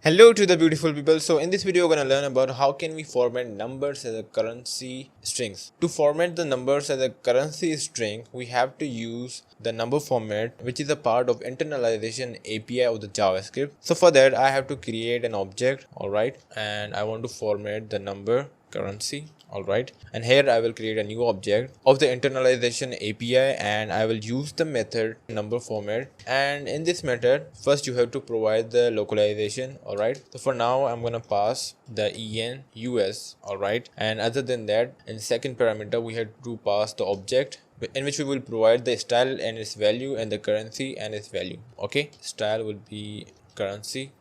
Hello to the beautiful people. So in this video we're going to learn about how can we format numbers as a currency strings. To format the numbers as a currency string, we have to use the number format, which is a part of internalization API of the JavaScript. So for that I have to create an object, alright, and I want to format the number currency. Alright, and here I will create a new object of the internalization API and I will use the method number format. And in this method, first you have to provide the localization. Alright, so for now I'm gonna pass the en us. Alright, and other than that, in second parameter we have to pass the object in which we will provide the style and its value and the currency and its value. Okay, style would be currency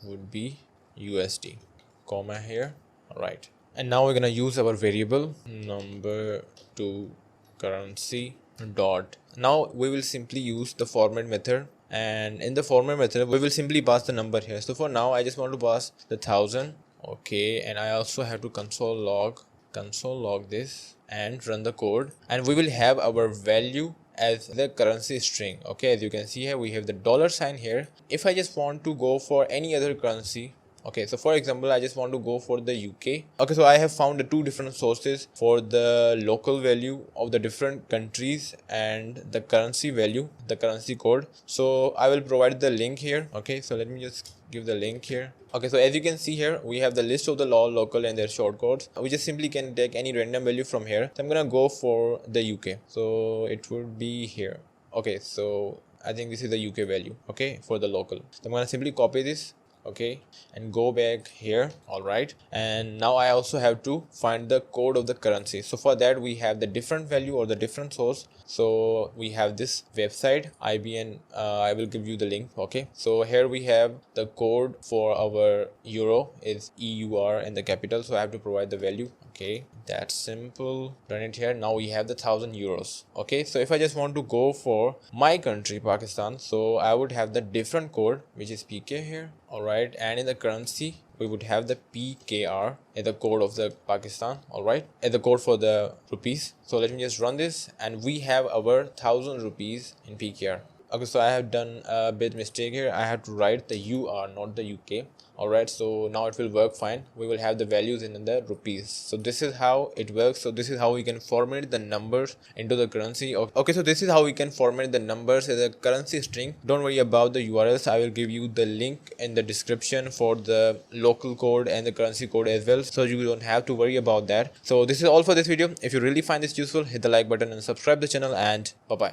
would be USD, comma here. Alright, and now we're gonna use our variable number to currency dot. Now we will simply use the format method, and in the format method we will simply pass the number here. So for now I just want to pass the 1000. Okay, and I also have to console log this and run the code, and we will have our value as the currency string. Okay, as you can see here we have the dollar sign here. If I just want to go for any other currency, okay, so for example I just want to go for the UK. Okay, so I have found the two different sources for the local value of the different countries and the currency value, the currency code. So I will provide the link here. Okay, so let me just give the link here. Okay, so as you can see here we have the list of the local and their shortcodes. We just simply can take any random value from here. So I'm gonna go for the UK, so it would be here. Okay, so I think this is the UK value, okay, for the local. So I'm gonna simply copy this, okay, and go back here. All right, and now I also have to find the code of the currency. So for that we have the different value or the different source. So we have this website IBN. I will give you the link. Okay, so here we have the code for our euro is EUR in the capital, so I have to provide the value. Okay, that's simple. Run it here. Now we have the 1000 euros. Okay, so if I just want to go for my country Pakistan, so I would have the different code which is PK here. All right, and in the currency we would have the PKR as the code of the Pakistan. All right, as the code for the rupees. So let me just run this, and we have our 1000 rupees in PKR. Okay, so I have done a bit mistake here. I have to write the UR, not the UK. Alright, so now it will work fine. We will have the values in the rupees. So this is how it works. So this is how we can format the numbers into the currency. Okay, so this is how we can format the numbers as a currency string. Don't worry about the URLs. I will give you the link in the description for the local code and the currency code as well, so you don't have to worry about that. So this is all for this video. If you really find this useful, hit the like button and subscribe the channel, and bye bye.